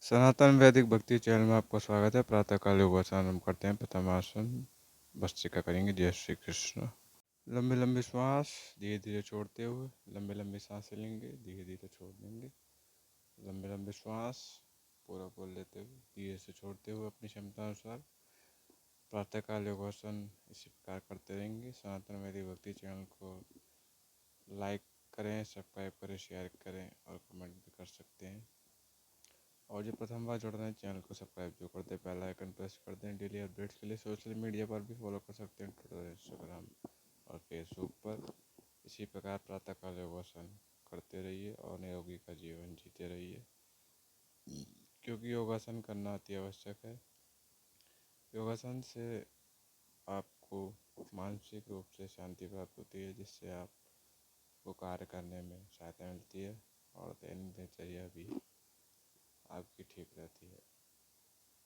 सनातन वैदिक भक्ति चैनल में आपका स्वागत है। प्रातःकाल योगासन हम करते हैं। प्रथम आसन भस्त्रिका करेंगे। जय श्री कृष्ण। लंबी लंबी श्वास धीरे धीरे छोड़ते हुए लंबी लंबी सांसें लेंगे, धीरे धीरे छोड़ देंगे। लंबी लंबी श्वास पूरा पूरा लेते हुए धीरे से छोड़ते हुए अपनी क्षमता अनुसार प्रातःकाल योगासन इसी प्रकार करते रहेंगे। सनातन वैदिक भक्ति चैनल को लाइक करें, सब्सक्राइब करें, शेयर करें और कमेंट भी कर सकते हैं। और जो प्रथम बार जुड़ रहे हैं चैनल को सब्सक्राइब जो करते हैं, बेल आइकन प्रेस कर दें। डेली अपडेट्स के लिए सोशल मीडिया पर भी फॉलो कर सकते हैं, ट्विटर, इंस्टाग्राम और फेसबुक पर। इसी प्रकार प्रातःकाल योगासन करते रहिए और निरोगी का जीवन जीते रहिए, क्योंकि योगासन करना अति आवश्यक है। योगासन से आपको मानसिक रूप से शांति प्राप्त होती है, जिससे आपको कार्य करने में सहायता मिलती है और दैनिक दिनचर्या भी आपकी ठीक रहती है।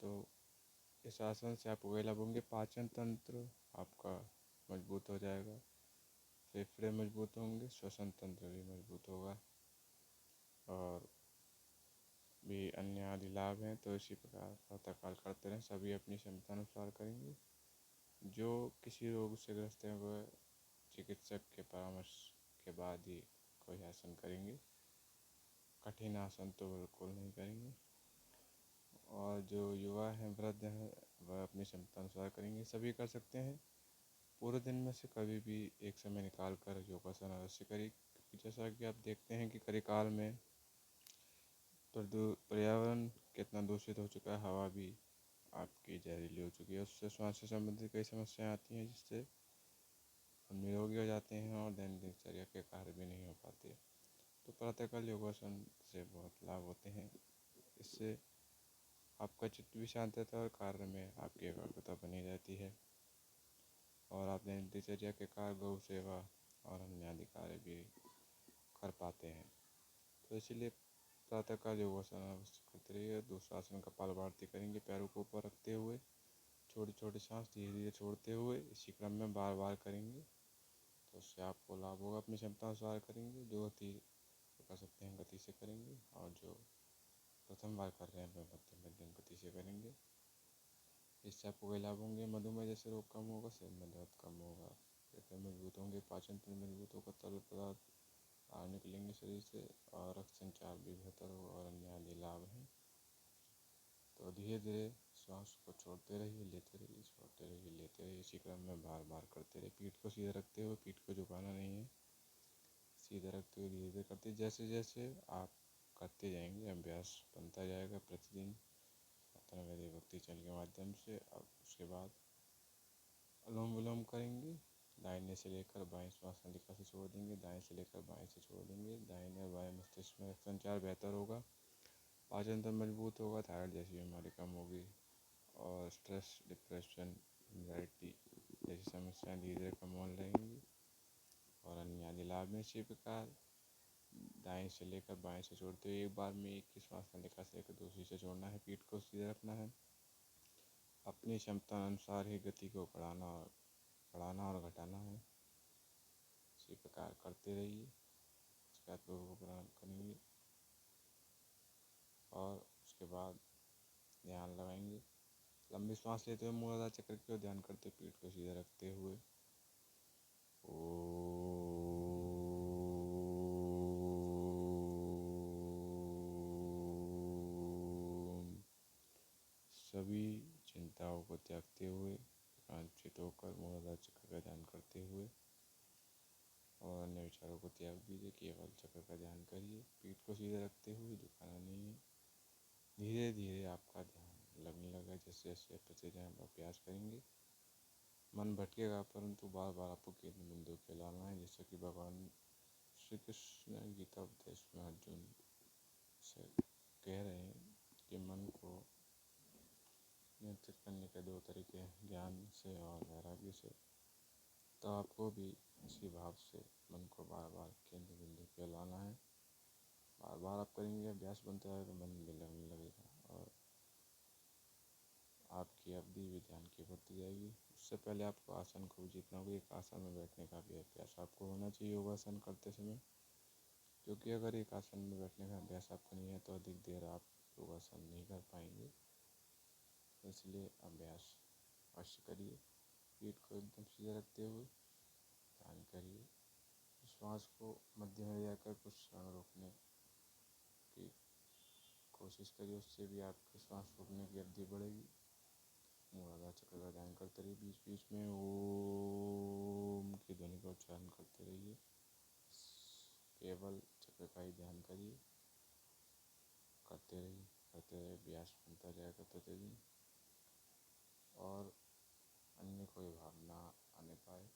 तो इस आसन से आप उगे लाभ होंगे। पाचन तंत्र आपका मजबूत हो जाएगा, फेफड़े मजबूत होंगे, श्वसन तंत्र भी मजबूत होगा और भी अन्य आदि लाभ हैं। तो इसी प्रकार प्रातःकाल करते रहें। सभी अपनी क्षमता अनुसार करेंगे। जो किसी रोग से ग्रस्त हैं वह चिकित्सक के परामर्श के बाद ही कोई आसन करेंगे। कठिन आसन तो बिल्कुल नहीं करेंगे। और जो युवा हैं, वृद्ध हैं, वह अपनी क्षमता अनुसार करेंगे। सभी कर सकते हैं। पूरे दिन में से कभी भी एक समय निकाल कर योगासन अवश्य करें, क्योंकि जैसा कि आप देखते हैं कि कलिकाल में पर्यावरण कितना दूषित हो चुका है। हवा भी आपकी जहरीली हो चुकी है, उससे श्वास से संबंधित कई समस्याएं आती हैं, जिससे हम निरोगी हो जाते हैं और दैनिक दिनचर्या के कार्य भी नहीं हो पाते। तो प्रातःकाल योगासन से बहुत लाभ होते हैं। इससे आपका चित्त भी शांत रहता है और कार्य में आपकी एकाग्रता बनी रहती है और आप दैनिक दिनचर्या के कार्य, गौ सेवा और अन्य आदि कार्य भी कर पाते हैं। तो इसीलिए प्रातःकाल योगासन अवश्य करते रहिए। दूसरा आसन कपालभाति करेंगे। पैरों को ऊपर रखते हुए छोटी छोटी सांस धीरे धीरे छोड़ते हुए इसी क्रम में बार बार करेंगे। तो उससे आपको लाभ होगा। अपनी क्षमता अनुसार करेंगे। जो गति कर सकते हैं गति से करेंगे, और जो प्रथम बार कर रहे हैं वह मध्यम गति से करेंगे। इससे आपको कई लाभ होंगे। मधुमेह जैसे रोग कम होगा, सिर में दर्द कम होगा, फेफड़े मजबूत होंगे, पाचन तंत्र मजबूत होगा, तरल पदार्थ बाहर निकलेंगे शरीर से और रक्त संचार भी बेहतर होगा और अन्य आदि लाभ हैं। तो धीरे धीरे श्वास को छोड़ते रहिए, लेते रहिए, छोड़ते रहिए, लेते रहिए। इसी क्रम में बार बार करते रहिए। पीठ को सीधा रखते हुए, पीठ को झुकाना नहीं है, सीधा रखते हुए धीरे धीरे करते। जैसे जैसे आप करते जाएंगे अभ्यास बनता जाएगा प्रतिदिन सनातन वैदिक भक्ति चैनल के माध्यम से। अब उसके बाद अनुलोम विलोम करेंगे। दाहिने से लेकर बाएं श्वास नलिका से छोड़ देंगे, दाएं से लेकर बाएं से छोड़ देंगे। दाहिने और बाएं मस्तिष्क में रक्त संचार बेहतर होगा, पाचन तंत्र मजबूत होगा, थायराइड जैसी बीमारी कम होगी और स्ट्रेस, डिप्रेशन, एंजाइटी जैसी समस्याएं धीरे धीरे कम होने लगेंगी और अन्य आदि लाभ में। इसी प्रकार दाएं से लेकर बाएं से छोड़ते हुए एक बार में एक ही श्वास नलिका से लेकर दूसरी से छोड़ना है। पीठ को सीधा रखना है। अपनी क्षमता अनुसार ही गति को बढ़ाना और घटाना है। इसी प्रकार करते रहिए। उसके बाद प्रभु को प्रणाम करेंगे और उसके बाद ध्यान लगाएंगे। लंबी सांस लेते हुए मूलाधार चक्र की ओर ध्यान करते, पीठ को सीधा रखते हुए सभी चिंताओं को त्यागते हुए, एकांचित होकर मूलाधार चक्र का ध्यान करते हुए और अन्य विचारों को त्याग दीजिए। केवल चक्र का ध्यान करिए। पीठ को सीधे रखते हुए झुकाना नहीं है। धीरे धीरे आपका ध्यान लगने लगा। जैसे जैसे प्रतिदिन आप अभ्यास करेंगे मन भटकेगा, परंतु बार बार आपको केंद्र बिंदु के लाना है। जैसे कि भगवान श्री कृष्ण गीता उपदेश में अर्जुन से कह रहे हैं कि मन को नियंत्रित करने के दो तरीके हैं, ज्ञान से और वैराग्य से। तो आपको भी इसी भाव से मन को बार बार केंद्र बिंदु पे लाना है। बार बार आप करेंगे, अभ्यास बनता रहेगा, मन भी लगने लगेगा और आपकी अवधि भी ध्यान की बढ़ती जाएगी। उससे पहले आपको आसन को जीतना होगा। एक आसन में बैठने का भी अभ्यास आपको होना चाहिए योगासन करते समय, क्योंकि अगर एक आसन में बैठने का अभ्यास आपका नहीं है तो अधिक देर आप योगासन नहीं कर पाएंगे। तो इसलिए अभ्यास अवश्य करिए। पीठ को एकदम सीधा रखते हुए ध्यान करिए। श्वास को मध्य में जाकर कुछ क्षण रोकने की कोशिश करिए, उससे भी आपके श्वास रोकने की अवधि बढ़ेगी। मूलाधार चक्र का ध्यान करते रहिए। बीच बीच में ओम की ध्वनि का उच्चारण करते रहिए। केवल चक्र का ही ध्यान करिए, करते रहिए अभ्यास बनता जाएगा प्रतिदिन, और अन्य कोई भावना आने पाए।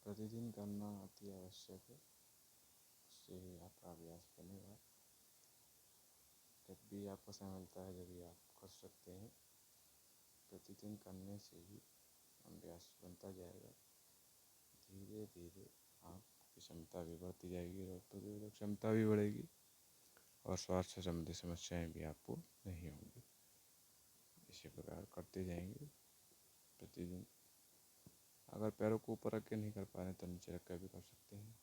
प्रतिदिन करना अति आवश्यक है, उससे ही आपका अभ्यास बनेगा। जब भी आपको समय मिलता है, जब भी आप कर सकते हैं, प्रतिदिन करने से ही अभ्यास बनता जाएगा। धीरे धीरे आपकी क्षमता भी बढ़ती जाएगी, रोग प्रतिरोधक क्षमता भी बढ़ेगी, और स्वास्थ्य संबंधी समस्याएं भी आपको नहीं होंगी। इसी प्रकार करते जाएंगे प्रतिदिन। अगर पैरों को ऊपर रख के नहीं कर पा रहे तो नीचे रख कर भी कर सकते हैं,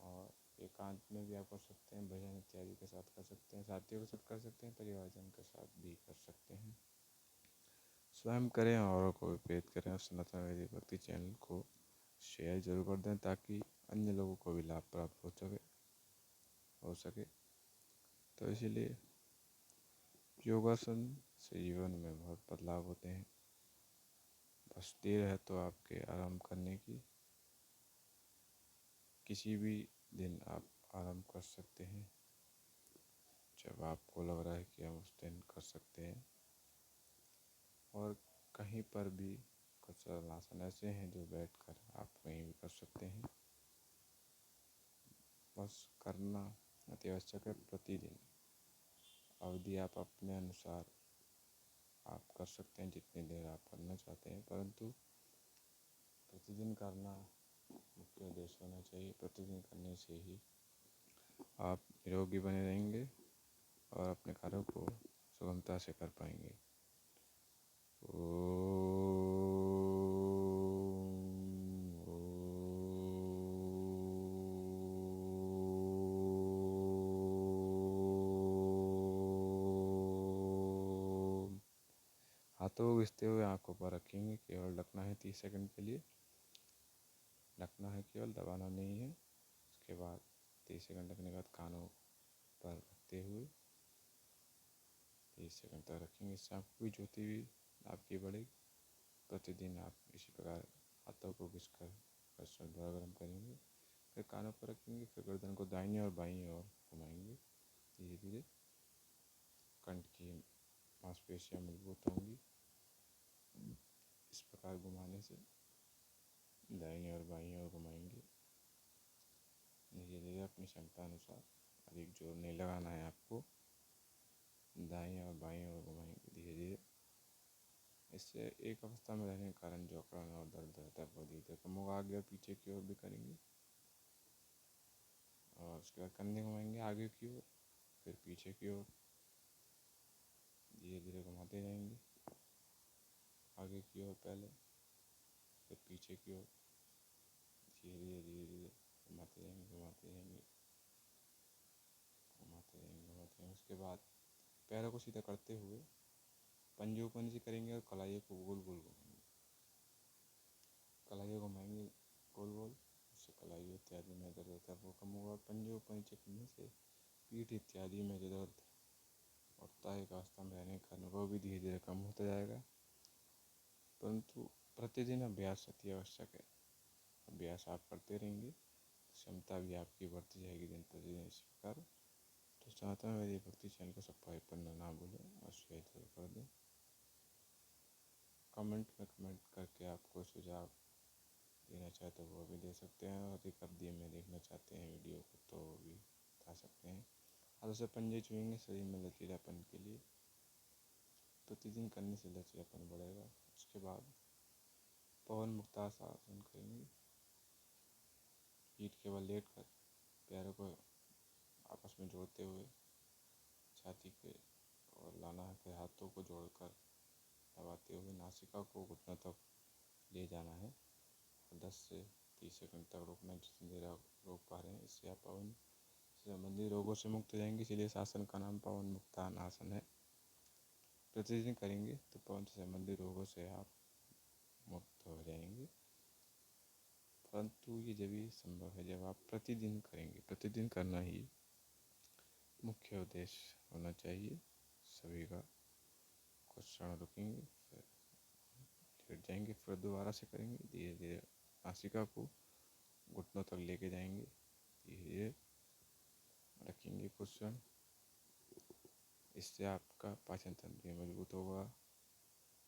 और एकांत में भी आप कर सकते हैं, भजन इत्यादि के साथ कर सकते हैं, साथियों के साथ कर सकते हैं, परिवारजन के साथ भी कर सकते हैं। स्वयं करें और को भी प्रेरित करें, और सनातन वैदिक भक्ति चैनल को शेयर जरूर कर दें, ताकि अन्य लोगों को भी लाभ प्राप्त हो सके। तो इसीलिए योगासन से जीवन में बहुत बदलाव होते हैं। बस देर है तो आपके आराम करने की, किसी भी दिन आप आराम कर सकते हैं, जब आपको लग रहा है कि हम उस दिन कर सकते हैं। और कहीं पर भी कुछ आसन ऐसे हैं जो बैठकर आप कहीं भी कर सकते हैं। बस करना अति आवश्यक है। प्रतिदिन अवधि आप अपने अनुसार आप कर सकते हैं, जितनी देर आप करना चाहते हैं, परंतु प्रतिदिन करना मुख्य उद्देश्य होना चाहिए। प्रतिदिन करने से ही आप निरोगी बने रहेंगे और अपने कार्यों को सुगमता से कर पाएंगे। हाथों को घिसते हुए आंखों पर रखेंगे, केवल ढकना है 30 सेकंड के लिए। ढकना है, केवल दबाना नहीं है। उसके बाद 30 सेकंड रखने के बाद कानों पर रखते हुए 30 सेकंड तक रखेंगे। इससे आँखों की ज्योति भी आपकी बढ़ेगी। प्रतिदिन आप इसी प्रकार हाथों को घिसकर द्वारा गर्म करेंगे, फिर कानों पर रखेंगे, फिर गर्दन को दाहिनी और बाईं ओर घुमाएंगे। धीरे धीरे कंठ की मांसपेशियाँ मजबूत होंगी। इस प्रकार घुमाने से दाहिनी और बाईं ओर घुमाएंगे। धीरे धीरे अपनी क्षमता अनुसार, अधिक जोर नहीं लगाना है आपको, दाईं और बाईं ओर घुमाएंगे धीरे धीरे। इससे एक अवस्था में रहने के कारण जो अकड़न और दर्द रहता है वो धीरे धीरे कम होगा। आगे और पीछे की ओर भी करेंगे, और उसके बाद कंधे घुमाएंगे आगे की ओर, फिर पीछे की ओर। धीरे धीरे घुमाते जाएंगे, आगे की ओर पहले, फिर पीछे की ओर। धीरे धीरे धीरे धीरे घुमाते जाएंगे, घुमाते जाएंगे, घुमाते जाएंगे, घुमाते जाएंगे। उसके बाद पैरों को सीधा करते हुए पंजे ऊपर नीचे करेंगे और कलाइयों को गोल गोल घुमाएंगे। कलाइयों घुमाएंगे गोल गोल, उससे कलाई इत्यादि में दर्द होता है वो कम होगा। और पंजे ऊपर नीचे करने से पीठ इत्यादि में जो दर्द होता है, एक अवस्था में रहने का अनुभव भी धीरे धीरे कम होता जाएगा। परंतु प्रतिदिन अभ्यास अति आवश्यक है। अभ्यास आप करते रहेंगे, क्षमता भी आपकी बढ़ती जाएगी दिन प्रतिदिन। इसी प्रकार तो सनातन वैदिक भक्ति चैनल को सब्सक्राइब करना ना भूलें और शेयर जरूर कर दें। कमेंट में कमेंट करके आपको सुझाव देना चाहे तो वो भी दे सकते हैं, और अधिक अवधि में देखना चाहते हैं वीडियो को तो भी बता सकते हैं। हाथों से पंजे छुएंगे शरीर में लचीलापन के लिए। प्रतिदिन करने से लचीलापन बढ़ेगा। उसके बाद पवन मुक्तासन करेंगे। पीठ के बल लेट कर पैरों को आपस में जोड़ते हुए छाती के और लाना है, फिर हाथों को जोड़कर दबाते हुए नासिका को घुटनों तक ले जाना है, और 10 से 30 सेकंड तक रोकना है। जितनी देर आप रोक पा रहे हैं, इससे आप पवन संबंधी रोगों से मुक्त हो जाएंगे। इसलिए इस आसन का नाम पवन मुक्तान आसन है। प्रतिदिन करेंगे तो पवन से संबंधित रोगों से आप मुक्त हो जाएंगे। परंतु ये जब भी संभव है जब आप प्रतिदिन करेंगे। प्रतिदिन करना ही मुख्य उद्देश्य होना चाहिए सभी का। कुछ क्षण रुकेंगे, फिर लेट जाएंगे, फिर दोबारा से करेंगे। धीरे धीरे नासिका को घुटनों तक लेके जाएंगे। धीरे धीरे रखेंगे कुछ क्षण। इससे आपका पाचन तंत्र भी मजबूत होगा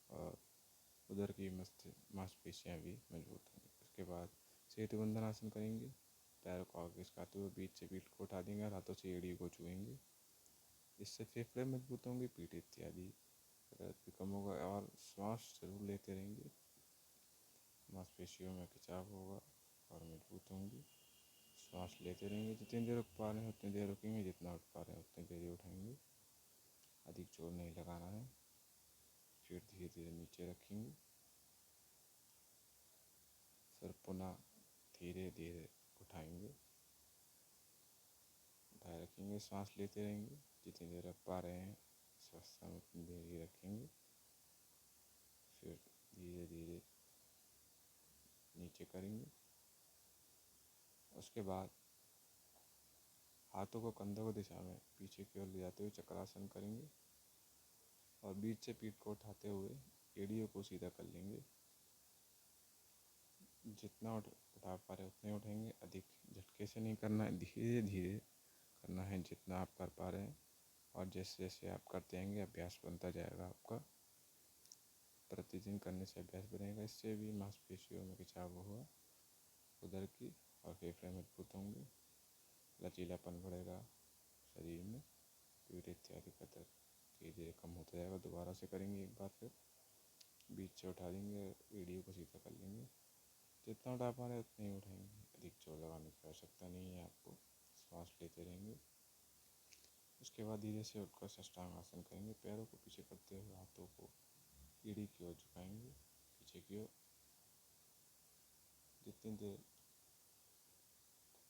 और उदर की मांसपेशियाँ भी मजबूत होंगी। उसके बाद सेतु बंधन आसन करेंगे। पैरों को आगे खिसकाते हुए बीच से पीठ को उठा देंगे और हाथों से एड़ी को छुएंगे। इससे फेफड़े मजबूत होंगे, पीठ इत्यादि दर्द भी कम होगा और श्वास जरूर लेते रहेंगे। मांसपेशियों में खिंचाव होगा और मजबूत होंगी। श्वास लेते रहेंगे। जितनी देर रुक पा रहे हैं उतनी देर रुकेंगे, जितना उठ पा रहे हैं उतनी देर ही उठाएंगे। अधिक जोर नहीं लगाना है। फिर धीरे धीरे नीचे रखेंगे। फिर पुनः धीरे धीरे उठाएंगे, उठाए रखेंगे। सांस लेते रहेंगे। जितनी देर रख पा रहे हैं इस अवस्था में उतनी देर ही रखेंगे। फिर धीरे धीरे नीचे करेंगे। उसके बाद हाथों को कंधों की दिशा में पीछे की ओर ले जाते हुए चक्रासन करेंगे और बीच से पीठ को उठाते हुए एड़ियों को सीधा कर लेंगे। जितना उठा पा रहे उतने उठाएंगे। अधिक झटके से नहीं करना है, धीरे धीरे करना है जितना आप कर पा रहे हैं। और जैसे जैसे आप करते जाएंगे अभ्यास बनता जाएगा आपका। प्रतिदिन करने से अभ्यास बनेगा। इससे भी मांसपेशियों में खिंचाव होगा उदर की और फेफड़े मजबूत होंगे। लचीलापन बढ़ेगा शरीर में। पीठ इत्यादि का दर्द धीरे धीरे कम होता जाएगा। दोबारा से करेंगे एक बार। फिर बीच से उठा देंगे, एड़ियों को सीधा कर लेंगे। जितना उठा पा रहे हैं उतना ही उठाएंगे। अधिक जोर लगाने की आवश्यकता नहीं है आपको। सांस लेते रहेंगे। उसके बाद धीरे से उठकर साष्टांग आसन करेंगे। पैरों को पीछे करते हुए हाथों को एड़ी की ओर झुकाएंगे, पीछे की ओर। जितनी देर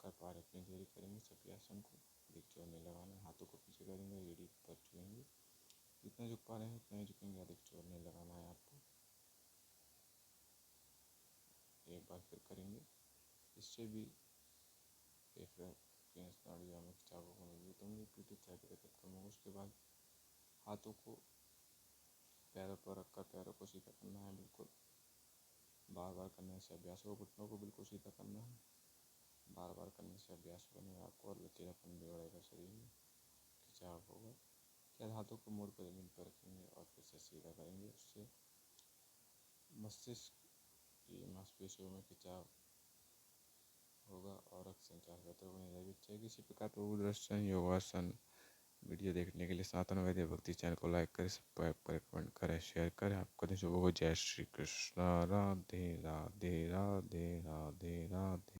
कर पा रहे उतनी देर करेंगे सभी आसन को। अधिक जोर नहीं लगाना है। हाथों को पीछे करेंगे, एड़ी पर छुएंगे। जितना झुक पा रहे हैं उतना ही झुकेंगे। अधिक जोर नहीं लगाना है आपको। एक बार फिर करेंगे। इससे भी फेफड़े की नाड़ियों में खिंचाव को मजबूत होंगे, पीठ इत्यादि का दर्द कम होगा। उसके बाद हाथों को पैरों पर रखकर पैरों को सीधा करना है बिल्कुल। बार बार करने से अभ्यास होगा। घुटनों को बिल्कुल सीधा करना है। बार बार करने से अभ्यास बनेगा आपको और लचीलापन भी बढ़ेगा शरीर में, खिंचाव होगा। फिर हाथों को मोड़ कर जमीन पर रखेंगे और फिर से सीधा करेंगे। उससे मस्तिष्क की मांसपेशियों में खिंचाव होगा और रक्त संचार बेहतर होने लगी चाहिए। किसी प्रकार प्रभुदर्शन योगासन वीडियो देखने के लिए सनातन वैद्य भक्ति चैनल को लाइक करें, सब्सक्राइब करें, कमेंट करें, शेयर करें। आपको दिन शुभ हो। जय श्री कृष्ण। राधे राधे राधे राधे राधे।